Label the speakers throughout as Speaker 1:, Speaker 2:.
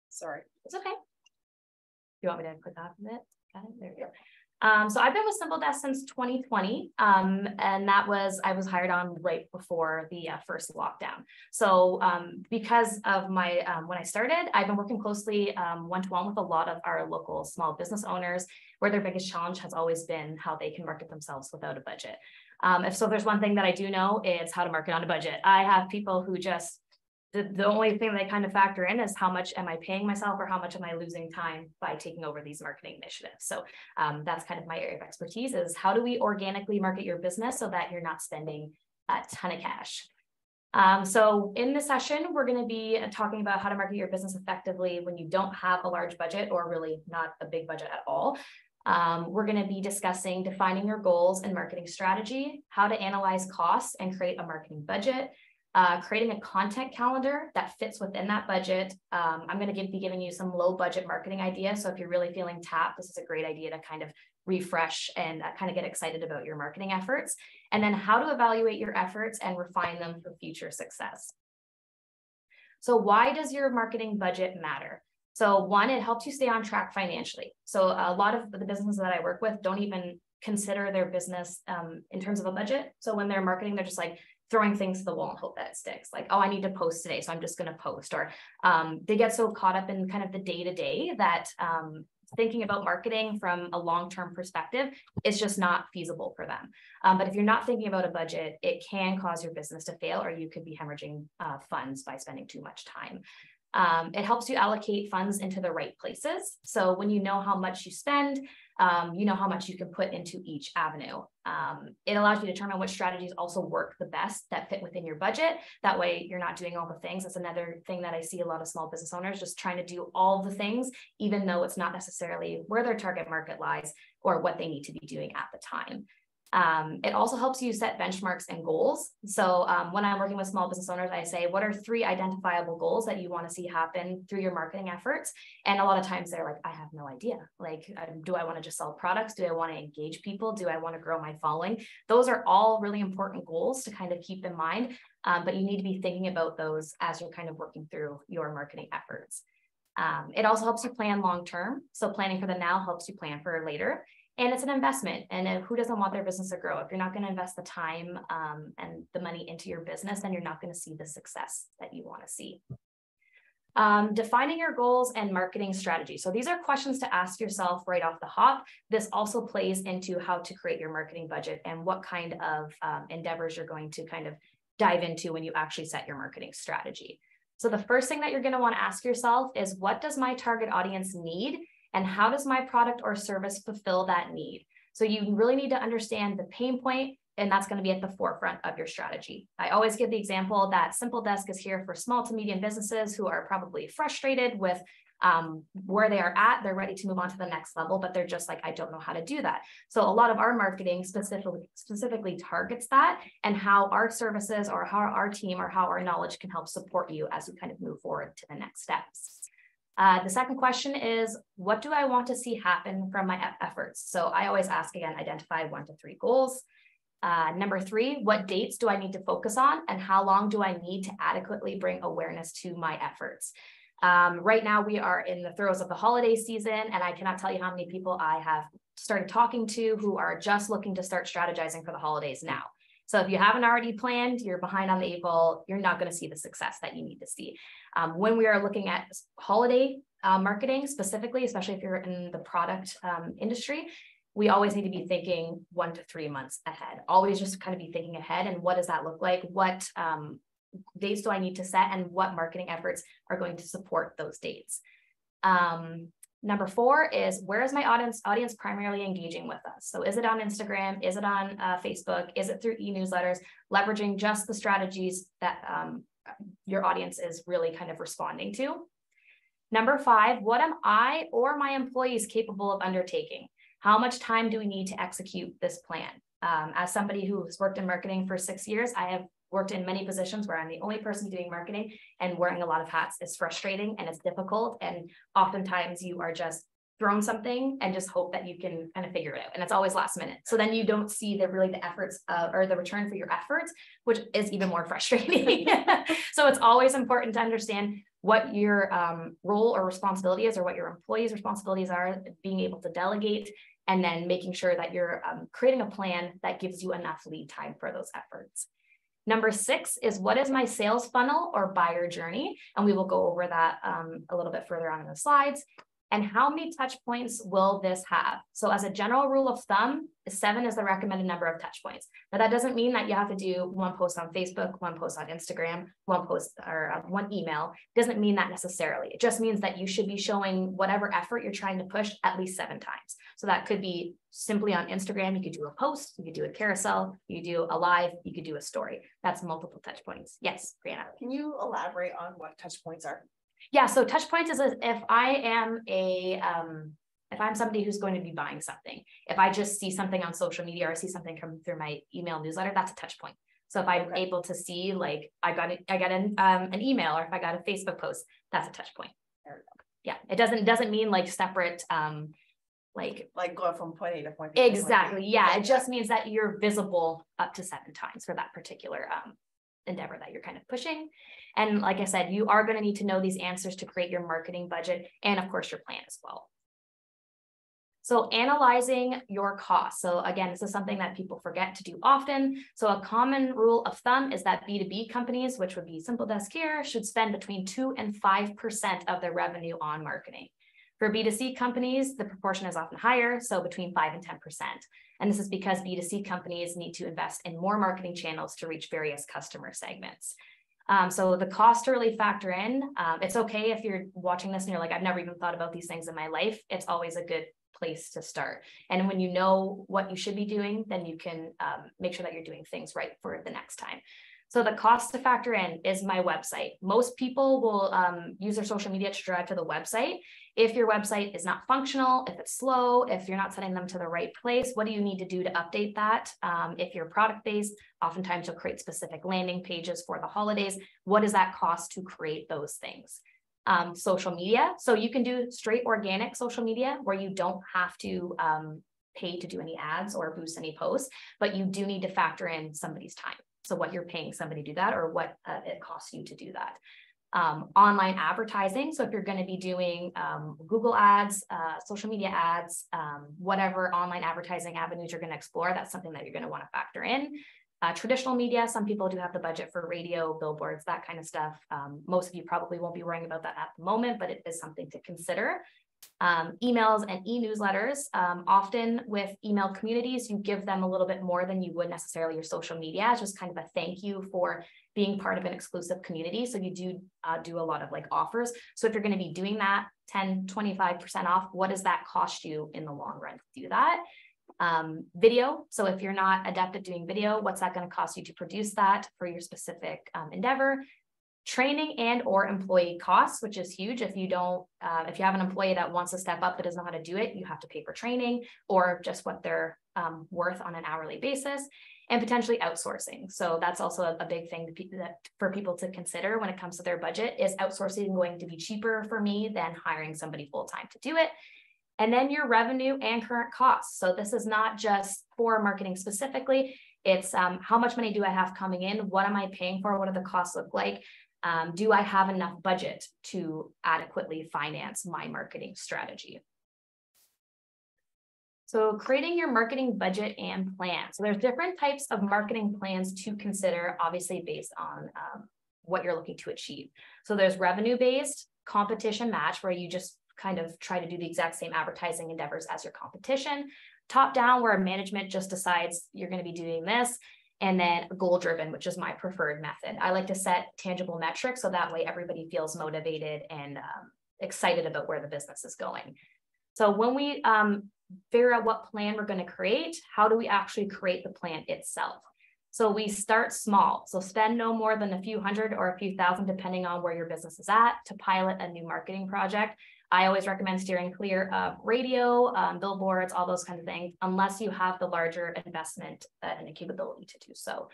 Speaker 1: Sorry.
Speaker 2: It's okay. You want me to click off of it? Got it? There we go. So I've been with Simple Desk since 2020, and I was hired on right before the first lockdown. So because of my, when I started, I've been working closely one-to-one with a lot of our local small business owners, where their biggest challenge has always been how they can market themselves without a budget. If there's one thing that I do know, it's how to market on a budget. I have people who just, the only thing they kind of factor in is how much am I paying myself or how much am I losing time by taking over these marketing initiatives. So that's kind of my area of expertise, is how do we organically market your business so that you're not spending a ton of cash. So in this session, we're going to be talking about how to market your business effectively when you don't have a large budget or really not a big budget at all. We're going to be discussing defining your goals and marketing strategy, how to analyze costs and create a marketing budget, creating a content calendar that fits within that budget. I'm going to be giving you some low budget marketing ideas. So if you're really feeling tapped, this is a great idea to kind of refresh and kind of get excited about your marketing efforts. And then how to evaluate your efforts and refine them for future success. So why does your marketing budget matter? So one, it helps you stay on track financially. So a lot of the businesses that I work with don't even consider their business in terms of a budget. So when they're marketing, they're just like throwing things to the wall and hope that it sticks. Like, oh, I need to post today, so I'm just going to post. Or they get so caught up in kind of the day-to-day that thinking about marketing from a long-term perspective is just not feasible for them. But if you're not thinking about a budget, it can cause your business to fail, or you could be hemorrhaging funds by spending too much time. It helps you allocate funds into the right places. So when you know how much you spend, you know how much you can put into each avenue. It allows you to determine which strategies also work the best that fit within your budget. That way you're not doing all the things. That's another thing that I see a lot of small business owners just trying to do all the things, even though it's not necessarily where their target market lies or what they need to be doing at the time. It also helps you set benchmarks and goals. So when I'm working with small business owners, I say, what are 3 identifiable goals that you want to see happen through your marketing efforts? And a lot of times they're like, I have no idea. Like, do I want to just sell products? Do I want to engage people? Do I want to grow my following? Those are all really important goals to kind of keep in mind. But you need to be thinking about those as you're kind of working through your marketing efforts. It also helps you plan long-term. So planning for the now helps you plan for later. And it's an investment. And who doesn't want their business to grow? If you're not going to invest the time and the money into your business, then you're not going to see the success that you want to see. Defining your goals and marketing strategy. So these are questions to ask yourself right off the hop. This also plays into how to create your marketing budget and what kind of endeavors you're going to kind of dive into when you actually set your marketing strategy. So the first thing that you're going to want to ask yourself is, what does my target audience need? And how does my product or service fulfill that need? So you really need to understand the pain point, and that's going to be at the forefront of your strategy. I always give the example that Simple Desk is here for small to medium businesses who are probably frustrated with where they are at. They're ready to move on to the next level, but they're just like, I don't know how to do that. So a lot of our marketing specifically targets that, and how our services or how our team or how our knowledge can help support you as we kind of move forward to the next steps. The second question is, what do I want to see happen from my efforts? So I always ask, again, identify 1 to 3 goals. Number 3, what dates do I need to focus on, and how long do I need to adequately bring awareness to my efforts? Right now, we are in the throes of the holiday season, and I cannot tell you how many people I have started talking to who are just looking to start strategizing for the holidays now. So if you haven't already planned, you're behind on the 8 ball, you're not going to see the success that you need to see. When we are looking at holiday marketing specifically, especially if you're in the product industry, we always need to be thinking 1 to 3 months ahead. Always just kind of be thinking ahead, and what does that look like? What dates do I need to set, and what marketing efforts are going to support those dates? Number 4 is, where is my audience primarily engaging with us? So is it on Instagram? Is it on Facebook? Is it through e-newsletters? Leveraging just the strategies that your audience is really kind of responding to. Number 5, what am I or my employees capable of undertaking? How much time do we need to execute this plan? As somebody who has worked in marketing for 6 years, I have worked in many positions where I'm the only person doing marketing, and wearing a lot of hats is frustrating and it's difficult. And oftentimes you are just thrown something and just hope that you can kind of figure it out. And it's always last minute. So then you don't see the efforts or the return for your efforts, which is even more frustrating. So it's always important to understand what your role or responsibility is, or what your employees' responsibilities are, being able to delegate, and then making sure that you're creating a plan that gives you enough lead time for those efforts. Number 6 is, what is my sales funnel or buyer journey? And we will go over that a little bit further on in the slides. And how many touch points will this have? So as a general rule of thumb, 7 is the recommended number of touch points. Now that doesn't mean that you have to do 1 post on Facebook, 1 post on Instagram, 1 post or 1 email. It doesn't mean that necessarily. It just means that you should be showing whatever effort you're trying to push at least 7 times. So that could be simply on Instagram. You could do a post, you could do a carousel, you could do a live, you could do a story. That's multiple touch points. Yes, Brianna.
Speaker 1: Can you elaborate on what touch points are?
Speaker 2: Yeah, so touch points is if I am if I'm somebody who's going to be buying something, if I just see something on social media or see something come through my email newsletter, that's a touch point. So if I'm able to see, like, I got an email, or if I got a Facebook post, that's a touch point. Yeah, it doesn't mean like separate, like
Speaker 1: going from point A to point B.
Speaker 2: Exactly. Yeah, it just means that you're visible up to 7 times for that particular endeavor that you're kind of pushing. And like I said, you are going to need to know these answers to create your marketing budget, and of course your plan as well. So analyzing your costs. So again, this is something that people forget to do often. So a common rule of thumb is that B2B companies, which would be Simple Desk here, should spend between 2 and 5% of their revenue on marketing. For B2C companies, the proportion is often higher, so between 5 and 10%. And this is because B2C companies need to invest in more marketing channels to reach various customer segments. So the cost to really factor in, it's okay if you're watching this and you're like, I've never even thought about these things in my life. It's always a good place to start. And when you know what you should be doing, then you can make sure that you're doing things right for the next time. So the cost to factor in is my website. Most people will use their social media to drive to the website. If your website is not functional, if it's slow, if you're not sending them to the right place, what do you need to do to update that? If you're product-based, oftentimes you'll create specific landing pages for the holidays. What does that cost to create those things? Social media. So you can do straight organic social media where you don't have to pay to do any ads or boost any posts, but you do need to factor in somebody's time. So what you're paying somebody to do that, or what it costs you to do that. Online advertising. So if you're going to be doing Google ads, social media ads, whatever online advertising avenues you're going to explore, that's something that you're going to want to factor in. Traditional media, some people do have the budget for radio, billboards, that kind of stuff. Most of you probably won't be worrying about that at the moment, but it is something to consider. Emails and e-newsletters. Often with email communities, you give them a little bit more than you would necessarily your social media. It's just kind of a thank you for being part of an exclusive community. So you do a lot of like offers. So if you're going to be doing that 10, 25% off, what does that cost you in the long run to do that? Video. So if you're not adept at doing video, what's that going to cost you to produce that for your specific endeavor? Training and or employee costs, which is huge. If you have an employee that wants to step up but doesn't know how to do it, you have to pay for training or just what they're worth on an hourly basis, and potentially outsourcing. So that's also a big thing for people to consider when it comes to their budget. Is outsourcing going to be cheaper for me than hiring somebody full-time to do it? And then your revenue and current costs. So this is not just for marketing specifically. It's how much money do I have coming in? What am I paying for? What do the costs look like? Do I have enough budget to adequately finance my marketing strategy? So creating your marketing budget and plan. So there's different types of marketing plans to consider, obviously based on what you're looking to achieve. So there's revenue-based, competition match, where you just kind of try to do the exact same advertising endeavors as your competition. Top down, where management just decides you're going to be doing this. And then goal driven, which is my preferred method. I like to set tangible metrics so that way everybody feels motivated and excited about where the business is going. So when we figure out what plan we're going to create, how do we actually create the plan itself? So we start small. So spend no more than a few hundred or a few thousand, depending on where your business is at, to pilot a new marketing project. I always recommend steering clear of radio, billboards, all those kinds of things, unless you have the larger investment and the capability to do so.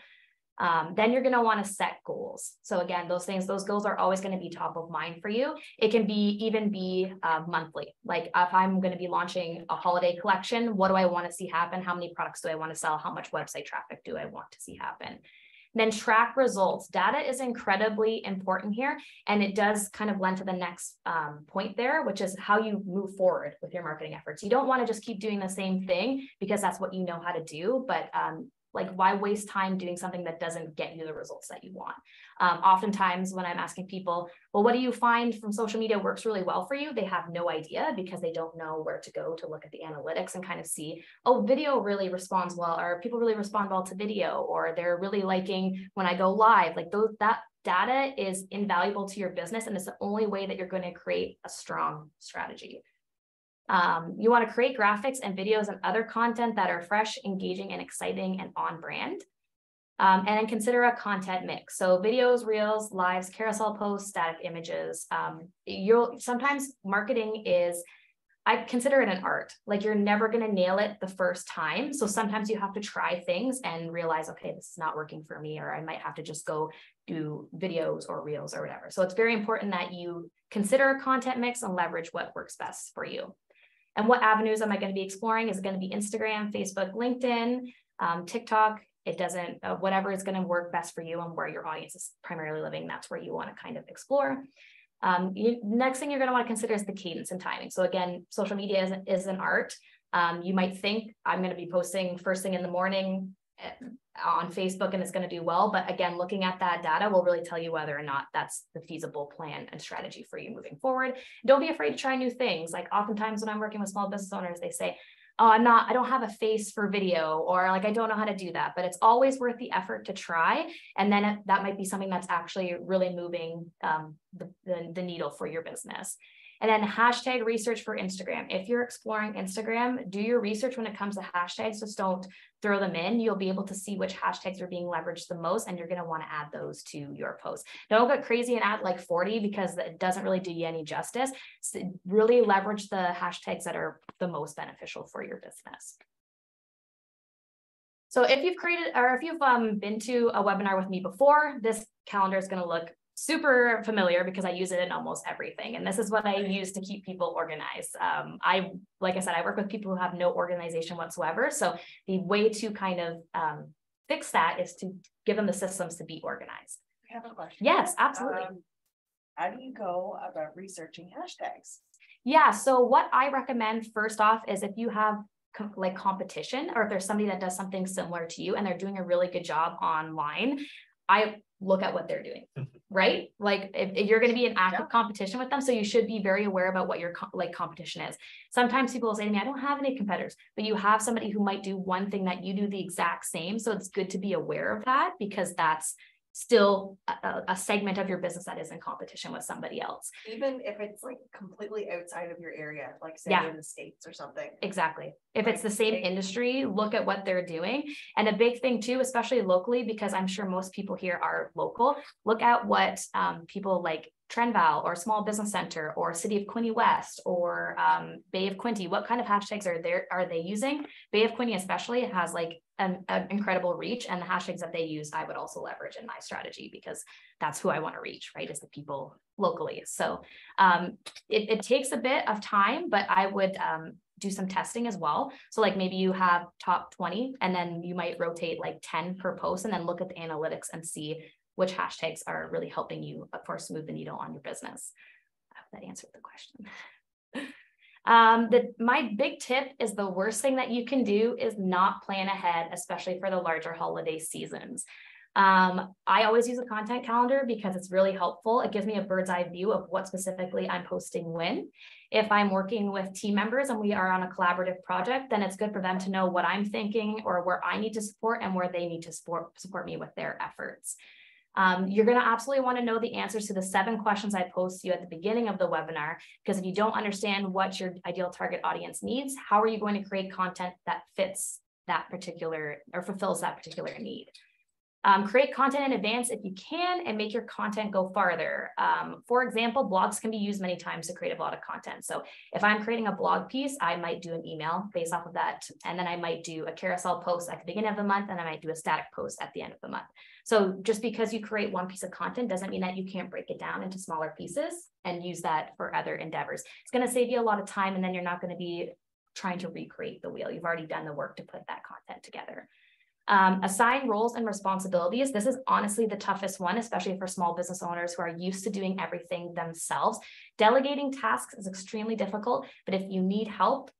Speaker 2: Then you're going to want to set goals. So again, those goals are always going to be top of mind for you. It can even be monthly. Like if I'm going to be launching a holiday collection, what do I want to see happen? How many products do I want to sell? How much website traffic do I want to see happen? Then track results. Data is incredibly important here. And it does kind of lend to the next point there, which is how you move forward with your marketing efforts. You don't want to just keep doing the same thing because that's what you know how to do, but like, why waste time doing something that doesn't get you the results that you want? Oftentimes when I'm asking people, well, what do you find from social media works really well for you? They have no idea because they don't know where to go to look at the analytics and kind of see, oh, video really responds well, or people really respond well to video, or they're really liking when I go live. Like that data is invaluable to your business, and it's the only way that you're going to create a strong strategy. You want to create graphics and videos and other content that are fresh, engaging, and exciting and on brand. And then consider a content mix. So videos, reels, lives, carousel posts, static images. Sometimes marketing is, I consider it an art. Like, you're never going to nail it the first time. So sometimes you have to try things and realize, okay, this is not working for me, or I might have to just go do videos or reels or whatever. So it's very important that you consider a content mix and leverage what works best for you. And what avenues am I going to be exploring? Is it going to be Instagram, Facebook, LinkedIn, TikTok? It doesn't, whatever is going to work best for you and where your audience is primarily living, that's where you want to kind of explore. Next thing you're going to want to consider is the cadence and timing. So again, social media is an art. You might think I'm going to be posting first thing in the morning on Facebook and it's going to do well. But again, looking at that data will really tell you whether or not that's the feasible plan and strategy for you moving forward. Don't be afraid to try new things. Like, oftentimes when I'm working with small business owners, they say, oh, I don't have a face for video, or like, I don't know how to do that, but it's always worth the effort to try. And then that might be something that's actually really moving the needle for your business. And then hashtag research for Instagram. If you're exploring Instagram, do your research when it comes to hashtags. Just don't throw them in. You'll be able to see which hashtags are being leveraged the most, and you're going to want to add those to your post. Don't get crazy and add like 40 because it doesn't really do you any justice. So really leverage the hashtags that are the most beneficial for your business. So if you've created, or if you've been to a webinar with me before, this calendar is going to look super familiar because I use it in almost everything. And this is what I use to keep people organized. Like I said, I work with people who have no organization whatsoever. So the way to kind of fix that is to give them the systems to be organized.
Speaker 1: I have a question.
Speaker 2: Yes, absolutely.
Speaker 1: How do you go about researching hashtags?
Speaker 2: Yeah, so what I recommend first off is if you have like competition, or if there's somebody that does something similar to you and they're doing a really good job online, I look at what they're doing, right? Like if you're going to be in active competition with them, so you should be very aware about what your competition is. Sometimes people will say to me, I don't have any competitors, but you have somebody who might do one thing that you do the exact same. So it's good to be aware of that, because that's still a segment of your business that is in competition with somebody else.
Speaker 1: Even if it's like completely outside of your area, like say in the States or something.
Speaker 2: Exactly. If it's the same industry, look at what they're doing. And a big thing too, especially locally, because I'm sure most people here are local, look at what people like Trendval or Small Business Center or City of Quinte West or Bay of Quinte, what kind of hashtags are they using? Bay of Quinte especially has like an incredible reach, and the hashtags that they use, I would also leverage in my strategy, because that's who I want to reach, right? Is the people locally. So it takes a bit of time, but I would do some testing as well. So like maybe you have top 20 and then you might rotate like 10 per post, and then look at the analytics and see which hashtags are really helping you, of course, move the needle on your business. I hope that answered the question. My big tip is the worst thing that you can do is not plan ahead, especially for the larger holiday seasons. I always use a content calendar because it's really helpful. It gives me a bird's eye view of what specifically I'm posting when. If I'm working with team members and we are on a collaborative project, then it's good for them to know what I'm thinking or where I need to support and where they need to support me with their efforts. You're going to absolutely want to know the answers to the 7 questions I posed to you at the beginning of the webinar, because if you don't understand what your ideal target audience needs, how are you going to create content that fits that particular or fulfills that particular need? Create content in advance if you can and make your content go farther. For example, blogs can be used many times to create a lot of content. So if I'm creating a blog piece, I might do an email based off of that. And then I might do a carousel post at the beginning of the month, and I might do a static post at the end of the month. So just because you create one piece of content doesn't mean that you can't break it down into smaller pieces and use that for other endeavors. It's going to save you a lot of time, and then you're not going to be trying to recreate the wheel. You've already done the work to put that content together. Assign roles and responsibilities. This is honestly the toughest one, especially for small business owners who are used to doing everything themselves. Delegating tasks is extremely difficult, but if you need help,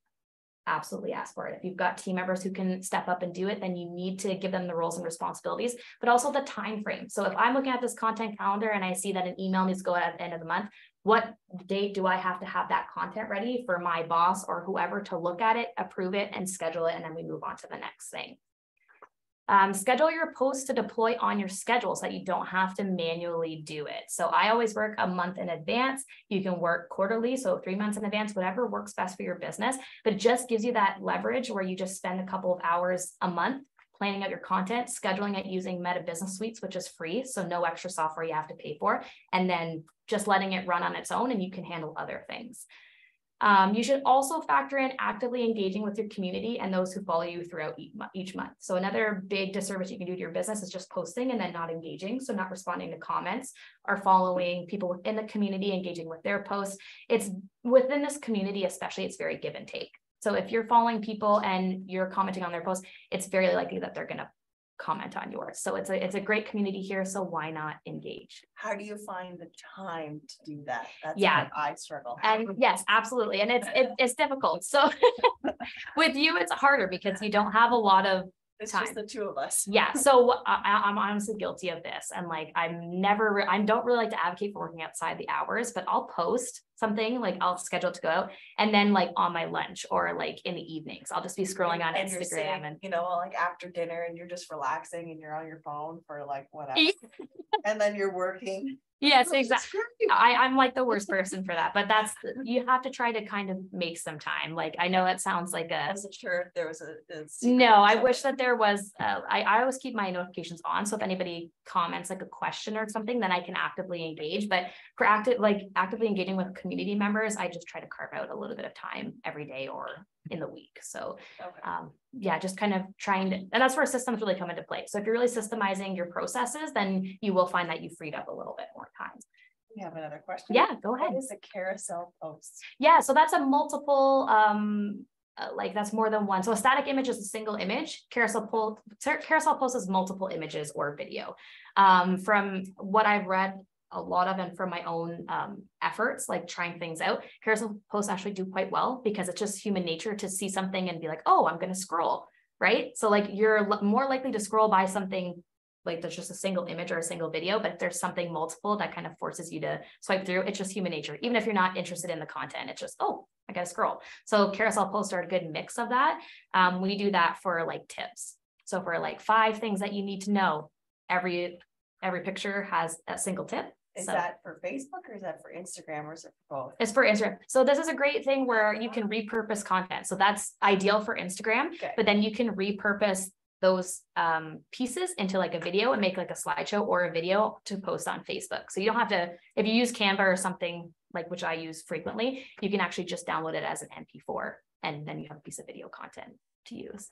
Speaker 2: absolutely ask for it. If you've got team members who can step up and do it, then you need to give them the roles and responsibilities, but also the time frame. So if I'm looking at this content calendar and I see that an email needs to go out at the end of the month, what date do I have to have that content ready for my boss or whoever to look at it, approve it, and schedule it, and then we move on to the next thing. Schedule your posts to deploy on your schedule so that you don't have to manually do it. So I always work a month in advance. You can work quarterly, so 3 months in advance, whatever works best for your business, but it just gives you that leverage where you just spend a couple of hours a month planning out your content, scheduling it using Meta Business Suites, which is free, so no extra software you have to pay for, and then just letting it run on its own, and you can handle other things. You should also factor in actively engaging with your community and those who follow you throughout each month. So another big disservice you can do to your business is just posting and then not engaging. So not responding to comments or following people within the community, engaging with their posts. It's within this community, especially, it's very give and take. So if you're following people and you're commenting on their posts, it's very likely that they're going to comment on yours. So it's a great community here. So why not engage?
Speaker 1: How do you find the time to do that? That's
Speaker 2: Yeah,
Speaker 1: what I struggle.
Speaker 2: And yes, absolutely. And it's difficult. So with you, it's harder because you don't have a lot of
Speaker 1: It's
Speaker 2: time.
Speaker 1: Just the two of us.
Speaker 2: Yeah. So I'm honestly guilty of this. And like, I don't really like to advocate for working outside the hours, but I'll post something, like I'll schedule it to go out, and then like on my lunch or like in the evenings, I'll just be scrolling on Instagram
Speaker 1: sitting,
Speaker 2: and,
Speaker 1: you know, like after dinner and you're just relaxing and you're on your phone for like whatever. And then you're working.
Speaker 2: Yes, exactly. I'm like the worst person for that, but you have to try to kind of make some time. Like, I know it sounds like
Speaker 1: I wasn't sure if there was a
Speaker 2: no, I wish that there was, I always keep my notifications on. So if anybody comments like a question or something, then I can actively engage. But for actively engaging with community members, I just try to carve out a little bit of time every day or in the week. So yeah, just kind of trying to, and that's where systems really come into play. So if you're really systemizing your processes, then you will find that you freed up a little bit more time.
Speaker 1: We have another question.
Speaker 2: Yeah, go ahead.
Speaker 1: What is a carousel post?
Speaker 2: Yeah, so that's a multiple, like that's more than one. So a static image is a single image. Carousel post is multiple images or video. From what I've read a lot of, and from my own efforts, like trying things out, carousel posts actually do quite well because it's just human nature to see something and be like, oh, I'm going to scroll, right? So like you're more likely to scroll by something like there's just a single image or a single video, but if there's something multiple that kind of forces you to swipe through, it's just human nature. Even if you're not interested in the content, it's just, oh, I got to scroll. So carousel posts are a good mix of that. We do that for like tips. So for like 5 things that you need to know, every picture has a single tip.
Speaker 1: Is that for Facebook or is that for Instagram or is it for both?
Speaker 2: It's for Instagram. So this is a great thing where you can repurpose content. So that's ideal for Instagram, but then you can repurpose those pieces into like a video and make like a slideshow or a video to post on Facebook. So you don't have to, if you use Canva or something like, which I use frequently, you can actually just download it as an MP4 and then you have a piece of video content to use.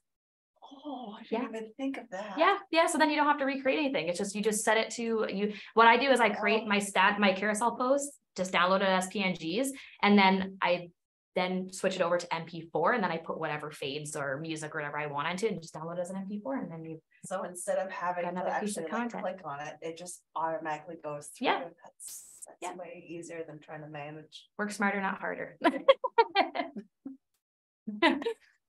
Speaker 1: Oh, I didn't even think of that.
Speaker 2: Yeah. So then you don't have to recreate anything. It's just, you just set it to you. What I do is I create my carousel posts, just download it as PNGs. And then I switch it over to MP4. And then I put whatever fades or music or whatever I want into it and just download it as an MP4. And then
Speaker 1: so instead of having to actually like click on it, it just automatically goes through.
Speaker 2: Yeah.
Speaker 1: That's way easier than trying to manage.
Speaker 2: Work smarter, not harder.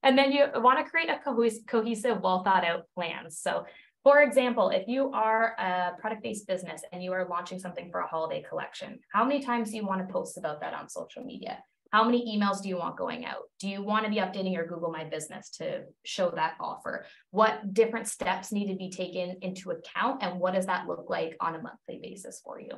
Speaker 2: And then you want to create a cohesive, well thought out plan. So for example, if you are a product-based business and you are launching something for a holiday collection, how many times do you want to post about that on social media? How many emails do you want going out? Do you want to be updating your Google My Business to show that offer? What different steps need to be taken into account? And what does that look like on a monthly basis for you?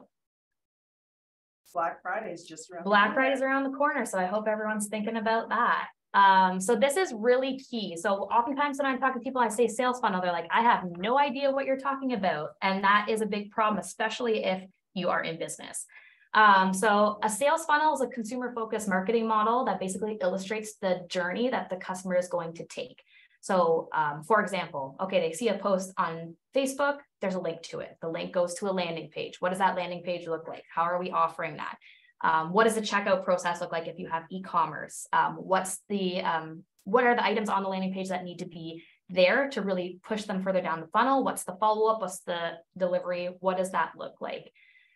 Speaker 1: Black Friday is just around
Speaker 2: Black Friday is around the corner. So I hope everyone's thinking about that. So this is really key. So oftentimes when I'm talking to people, I say sales funnel, they're like, I have no idea what you're talking about. And that is a big problem, especially if you are in business. So a sales funnel is a consumer-focused marketing model that basically illustrates the journey that the customer is going to take. So for example, okay, they see a post on Facebook, there's a link to it. The link goes to a landing page. What does that landing page look like? How are we offering that? What does the checkout process look like if you have e-commerce? What are the items on the landing page that need to be there to really push them further down the funnel? What's the follow-up? What's the delivery? What does that look like?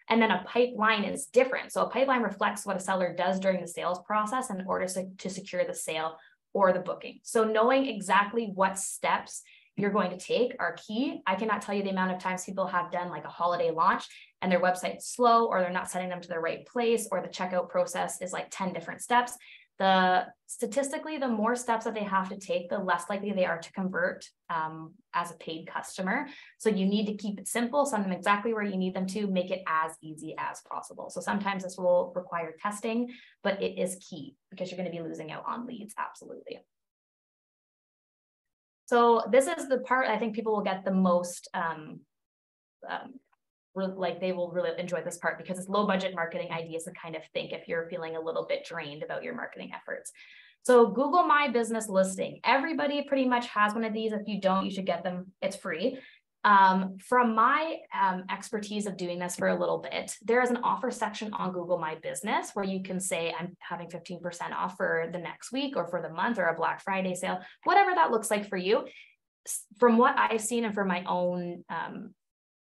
Speaker 2: And then a pipeline is different. So a pipeline reflects what a seller does during the sales process in order to secure the sale or the booking. So knowing exactly what steps you're going to take are key. I cannot tell you the amount of times people have done like a holiday launch and their website's slow, or they're not sending them to the right place, or the checkout process is like 10 different steps. Statistically, the more steps that they have to take, the less likely they are to convert as a paid customer. So you need to keep it simple, send them exactly where you need them to, make it as easy as possible. So sometimes this will require testing, but it is key because you're going to be losing out on leads. Absolutely. So this is the part I think people will get the most, like they will really enjoy this part because it's low budget marketing ideas to kind of think if you're feeling a little bit drained about your marketing efforts. So Google My Business listing. Everybody pretty much has one of these. If you don't, you should get them. It's free. From my expertise of doing this for a little bit, there is an offer section on Google My Business where you can say, I'm having 15% off for the next week or for the month or a Black Friday sale, whatever that looks like for you. From what I've seen and from my own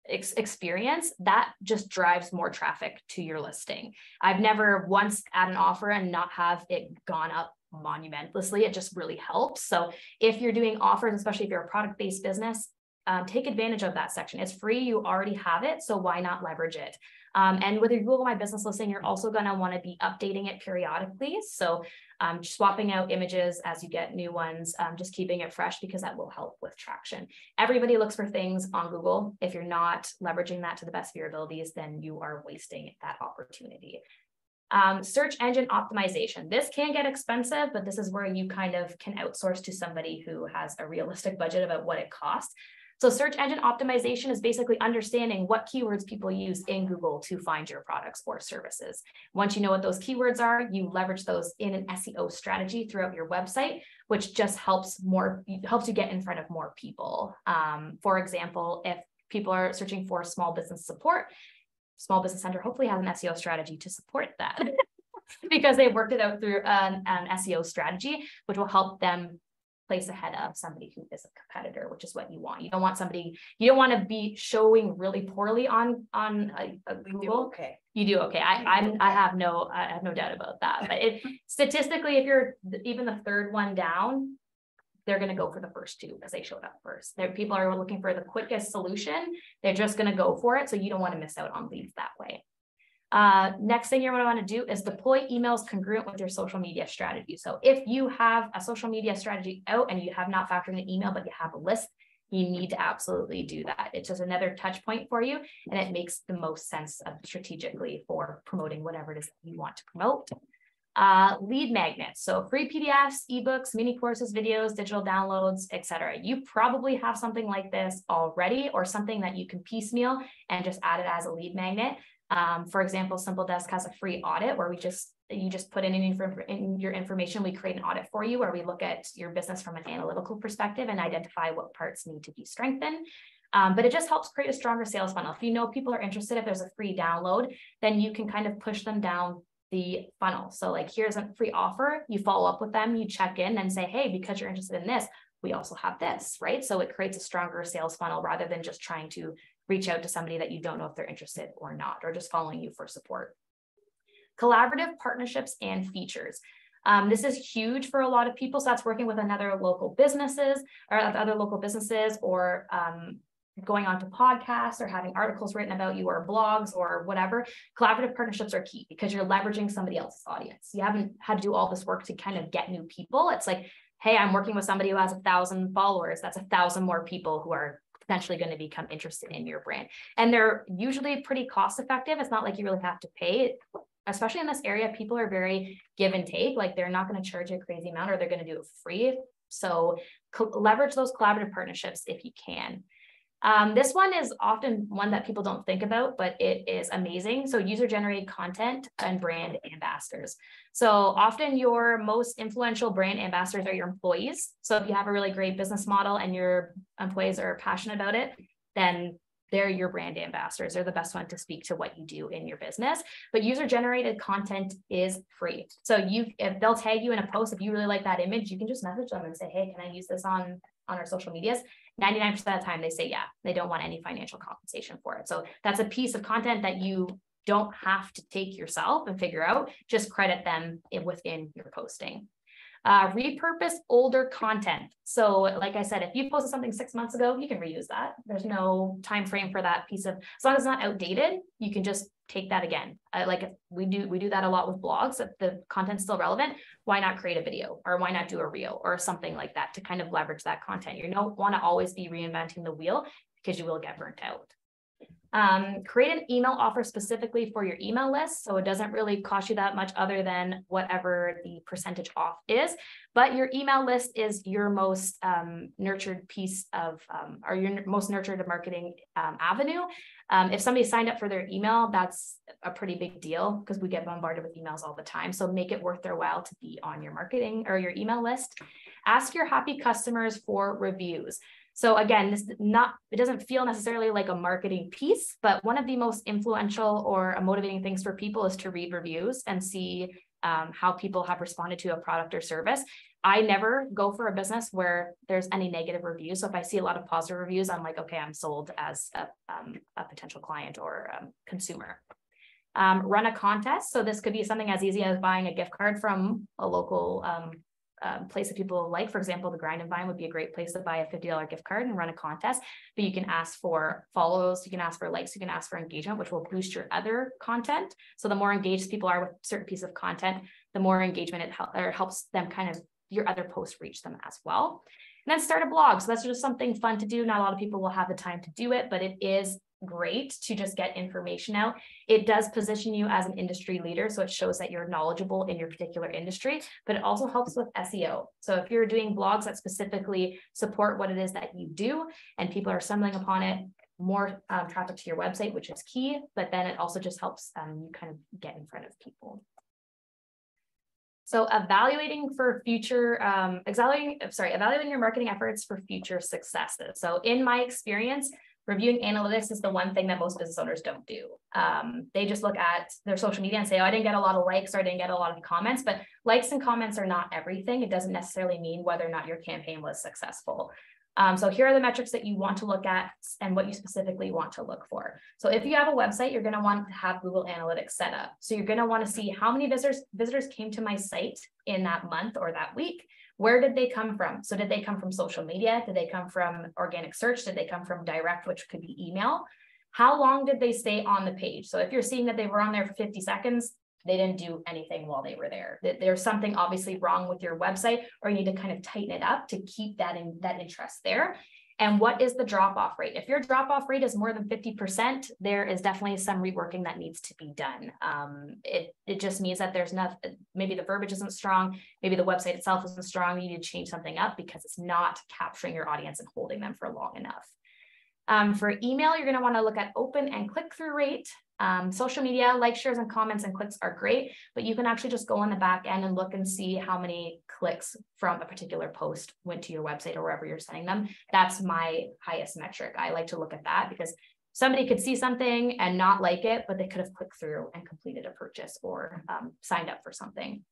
Speaker 2: experience, that just drives more traffic to your listing. I've never once had an offer and not have it gone up monumentously. It just really helps. So if you're doing offers, especially if you're a product-based business, take advantage of that section. It's free. You already have it. So why not leverage it? And with your Google My Business listing, you're also going to want to be updating it periodically. So swapping out images as you get new ones, just keeping it fresh because that will help with traction. Everybody looks for things on Google. If you're not leveraging that to the best of your abilities, then you are wasting that opportunity. Search engine optimization. This can get expensive, but this is where you kind of can outsource to somebody who has a realistic budget about what it costs. So search engine optimization is basically understanding what keywords people use in Google to find your products or services. Once you know what those keywords are, you leverage those in an SEO strategy throughout your website, which just helps you get in front of more people. For example, if people are searching for small business support, Small Business Center hopefully has an SEO strategy to support that because they've worked it out through an SEO strategy, which will help them place ahead of somebody who is a competitor, which is what you want. You don't want to be showing really poorly on Google.
Speaker 1: Okay.
Speaker 2: You do okay. I have no doubt about that. But statistically, if you're even the third one down, they're going to go for the first two because they showed up first. People are looking for the quickest solution. They're just going to go for it. So you don't want to miss out on leads that way. Next thing you're going to want to do is deploy emails congruent with your social media strategy. So if you have a social media strategy out and you have not factored in email, but you have a list, you need to absolutely do that. It's just another touch point for you, and it makes the most sense strategically for promoting whatever it is that you want to promote. Lead magnets. So free PDFs, ebooks, mini courses, videos, digital downloads, etc. You probably have something like this already or something that you can piecemeal and just add it as a lead magnet. For example, Simple Desk has a free audit where you just put in your information. We create an audit for you where we look at your business from an analytical perspective and identify what parts need to be strengthened. But it just helps create a stronger sales funnel. If you know people are interested, if there's a free download, then you can kind of push them down the funnel. So like, here's a free offer, you follow up with them, you check in and say, hey, because you're interested in this, we also have this, right? So it creates a stronger sales funnel rather than just trying to reach out to somebody that you don't know if they're interested or not, or just following you for support. Collaborative partnerships and features. This is huge for a lot of people. So that's working with other local businesses or going on to podcasts or having articles written about you or blogs or whatever. Collaborative partnerships are key because you're leveraging somebody else's audience. You haven't had to do all this work to kind of get new people. It's like, hey, I'm working with somebody who has 1,000 followers. That's 1,000 more people who are potentially going to become interested in your brand. And they're usually pretty cost effective. It's not like you really have to pay. especially in this area, people are very give and take. Like they're not going to charge you a crazy amount, or they're going to do it free. So leverage those collaborative partnerships if you can. This one is often one that people don't think about, but it is amazing. So user-generated content and brand ambassadors. So often your most influential brand ambassadors are your employees. So if you have a really great business model and your employees are passionate about it, then they're your brand ambassadors. They're the best one to speak to what you do in your business. But user-generated content is free. So if they'll tag you in a post, if you really like that image, you can just message them and say, hey, can I use this on our social medias? 99% of the time they say yeah. They don't want any financial compensation for it. So that's a piece of content that you don't have to take yourself and figure out. Just credit them within your posting. Repurpose older content. So like I said, if you posted something 6 months ago, you can reuse that. There's no time frame for that piece of, as long as it's not outdated, you can just take that again. Like if we do that a lot with blogs. If the content's still relevant, why not create a video, or why not do a reel or something like that to kind of leverage that content? You don't want to always be reinventing the wheel, because you will get burnt out. Create an email offer specifically for your email list. So it doesn't really cost you that much other than whatever the percentage off is, but your email list is your most nurtured piece of, or your most nurtured marketing avenue. If somebody signed up for their email, that's a pretty big deal, because we get bombarded with emails all the time. So make it worth their while to be on your marketing or your email list. Ask your happy customers for reviews. So again, it doesn't feel necessarily like a marketing piece, but one of the most influential or motivating things for people is to read reviews and see how people have responded to a product or service. I never go for a business where there's any negative reviews. So if I see a lot of positive reviews, I'm like, okay, I'm sold as a potential client or consumer. Run a contest. So this could be something as easy as buying a gift card from a local place that people like. For example, the Grind and Vine would be a great place to buy a $50 gift card and run a contest. But you can ask for follows, you can ask for likes, you can ask for engagement, which will boost your other content. So the more engaged people are with a certain piece of content, the more engagement it helps them kind of your other posts reach them as well. And then start a blog. So that's just something fun to do. Not a lot of people will have the time to do it, but it is great to just get information out. It does position you as an industry leader, so it shows that you're knowledgeable in your particular industry, but it also helps with SEO. So if you're doing blogs that specifically support what it is that you do and people are stumbling upon it, more traffic to your website, which is key, but then it also just helps you kind of get in front of people. So evaluating your marketing efforts for future successes. So in my experience, reviewing analytics is the one thing that most business owners don't do. They just look at their social media and say, oh, I didn't get a lot of likes, or I didn't get a lot of comments, but likes and comments are not everything. It doesn't necessarily mean whether or not your campaign was successful. So here are the metrics that you want to look at and what you specifically want to look for. So if you have a website, you're going to want to have Google Analytics set up. So you're going to want to see how many visitors came to my site in that month or that week. Where did they come from? So did they come from social media? Did they come from organic search? Did they come from direct, which could be email? How long did they stay on the page? So if you're seeing that they were on there for 50 seconds, they didn't do anything while they were there. There's something obviously wrong with your website, or you need to kind of tighten it up to keep that interest there. And what is the drop-off rate? If your drop-off rate is more than 50%, there is definitely some reworking that needs to be done. It just means that there's nothing, maybe the verbiage isn't strong, maybe the website itself isn't strong, you need to change something up because it's not capturing your audience and holding them for long enough. For email, you're going to want to look at open and click-through rate. Social media, likes, shares, and comments and clicks are great, but you can actually just go on the back end and look and see how many clicks from a particular post went to your website or wherever you're sending them. That's my highest metric. I like to look at that because somebody could see something and not like it, but they could have clicked through and completed a purchase or signed up for something.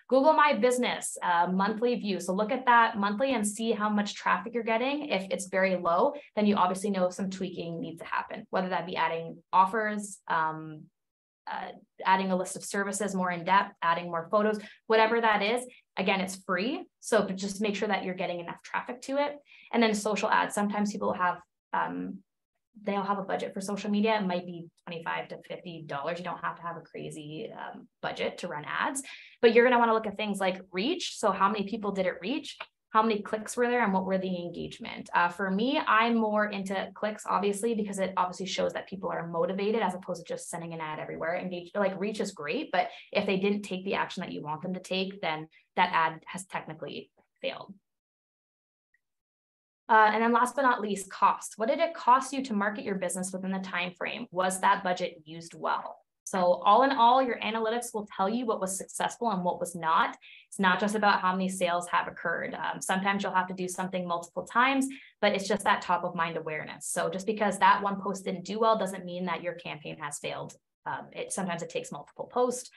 Speaker 2: Google My Business, monthly view. So look at that monthly and see how much traffic you're getting. If it's very low, then you obviously know some tweaking needs to happen, whether that be adding offers, adding a list of services more in depth, adding more photos, whatever that is. Again, it's free. So just make sure that you're getting enough traffic to it. And then social ads. Sometimes people have, they'll have a budget for social media. It might be $25 to $50. You don't have to have a crazy budget to run ads, but you're going to want to look at things like reach. So how many people did it reach? how many clicks were there and what were the engagement. For me, I'm more into clicks, obviously, because it obviously shows that people are motivated as opposed to just sending an ad everywhere. Like reach is great, but if they didn't take the action that you want them to take, then that ad has technically failed. And then last but not least, cost. What did it cost you to market your business within the time frame? Was that budget used well? So all in all, your analytics will tell you what was successful and what was not. It's not just about how many sales have occurred. Sometimes you'll have to do something multiple times, but it's just that top of mind awareness. So just because that one post didn't do well doesn't mean that your campaign has failed. Sometimes it takes multiple posts.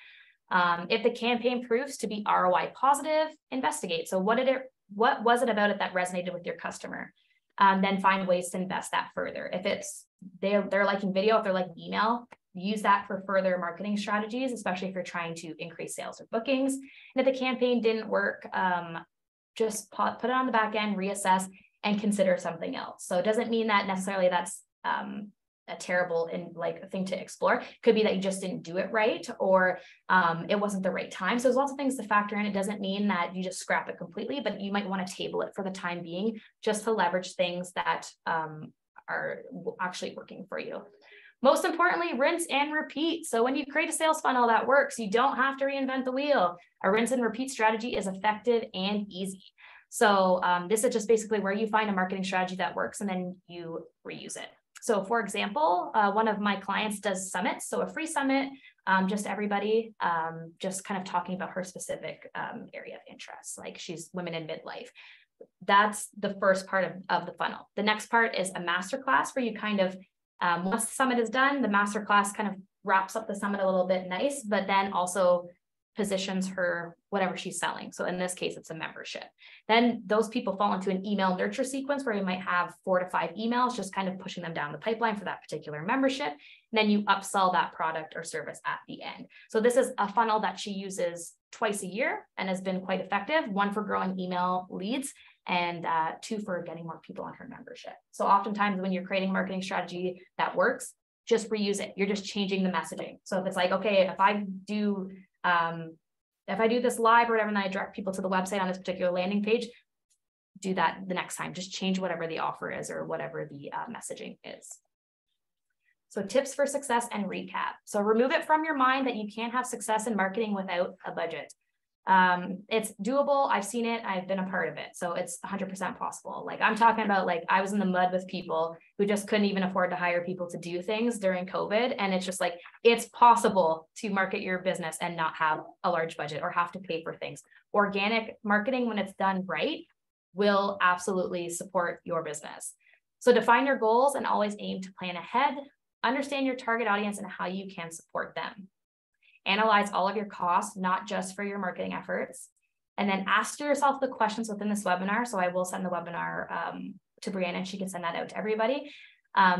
Speaker 2: If the campaign proves to be ROI positive, investigate. So what was it about it that resonated with your customer? Then find ways to invest that further. If it's they're liking video, if they're liking email, use that for further marketing strategies, especially if you're trying to increase sales or bookings. And if the campaign didn't work, just put it on the back end, reassess, and consider something else. So it doesn't mean that necessarily that's a terrible thing to explore. Could be that you just didn't do it right, or it wasn't the right time. So there's lots of things to factor in. It doesn't mean that you just scrap it completely, but you might want to table it for the time being, just to leverage things that are actually working for you. Most importantly, rinse and repeat. So when you create a sales funnel that works, you don't have to reinvent the wheel. A rinse and repeat strategy is effective and easy. So this is just basically where you find a marketing strategy that works and then you reuse it. So for example, one of my clients does summits. So a free summit, just everybody, just kind of talking about her specific area of interest. Like she's women in midlife. That's the first part of the funnel. The next part is a masterclass where you kind of, once the summit is done, the masterclass kind of wraps up the summit a little bit nice, but then also positions her whatever she's selling. So in this case, it's a membership. Then those people fall into an email nurture sequence where you might have 4 to 5 emails, just kind of pushing them down the pipeline for that particular membership. And then you upsell that product or service at the end. So this is a funnel that she uses twice a year and has been quite effective. 1 for growing email leads and 2 for getting more people on her membership. So oftentimes when you're creating a marketing strategy that works, just reuse it. You're just changing the messaging. So if it's like, okay, if I do this live or whatever, and I direct people to the website on this particular landing page, do that the next time. Just change whatever the offer is or whatever the messaging is. So tips for success and recap. So remove it from your mind that you can't have success in marketing without a budget. It's doable. I've seen it. I've been a part of it. So it's 100% possible. Like I'm talking about, like I was in the mud with people who just couldn't even afford to hire people to do things during COVID. And it's just like, it's possible to market your business and not have a large budget or have to pay for things. Organic marketing, when it's done right, will absolutely support your business. So define your goals and always aim to plan ahead. Understand your target audience and how you can support them. Analyze all of your costs, not just for your marketing efforts. And then ask yourself the questions within this webinar. So I will send the webinar to Brianna and she can send that out to everybody.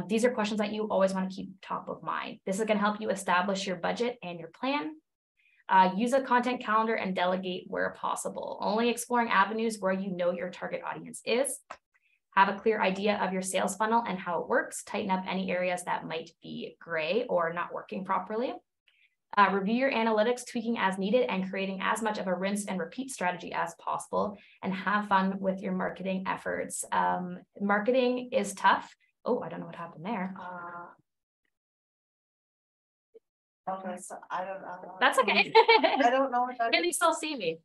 Speaker 2: These are questions that you always want to keep top of mind. This is going to help you establish your budget and your plan. Use a content calendar and delegate where possible. Only exploring avenues where you know your target audience is. Have a clear idea of your sales funnel and how it works. Tighten up any areas that might be gray or not working properly. Review your analytics, tweaking as needed, and creating as much of a rinse and repeat strategy as possible, and have fun with your marketing efforts. Marketing is tough. Oh, I don't know what happened there.
Speaker 1: Okay, so I don't know.
Speaker 2: That's okay.
Speaker 1: I don't know what that
Speaker 2: Can they still see me?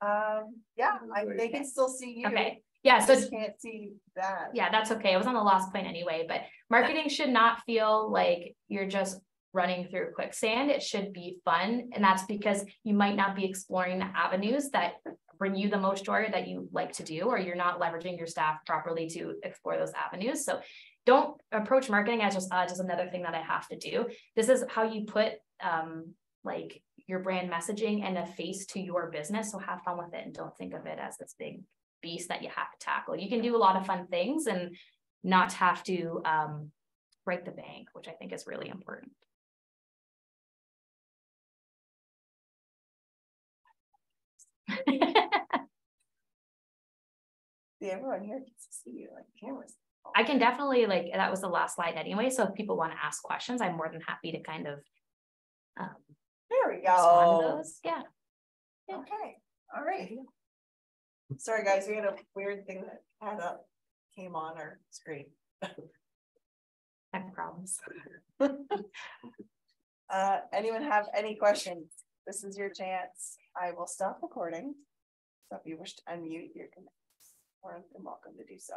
Speaker 1: Yeah, they can still see you.
Speaker 2: Okay. Yeah, so
Speaker 1: just can't see that.
Speaker 2: Yeah, that's okay. I was on the last point anyway, but marketing should not feel like you're just running through quicksand. It should be fun. And that's because you might not be exploring the avenues that bring you the most joy that you like to do, or you're not leveraging your staff properly to explore those avenues. So don't approach marketing as just another thing that I have to do. This is how you put like your brand messaging and a face to your business. So have fun with it and don't think of it as this big beast that you have to tackle. You can do a lot of fun things and not have to break the bank, which I think is really important.
Speaker 1: See, everyone here gets to see you, like cameras.
Speaker 2: I can definitely, like, that was the last slide anyway. So if people want to ask questions, I'm more than happy to kind of
Speaker 1: there we go.
Speaker 2: respond to those. Yeah.
Speaker 1: Okay. All right. Sorry, guys, we had a weird thing that came on our screen.
Speaker 2: Tech problems.
Speaker 1: Anyone have any questions? This is your chance. I will stop recording. So if you wish to unmute, you're more than welcome to do so.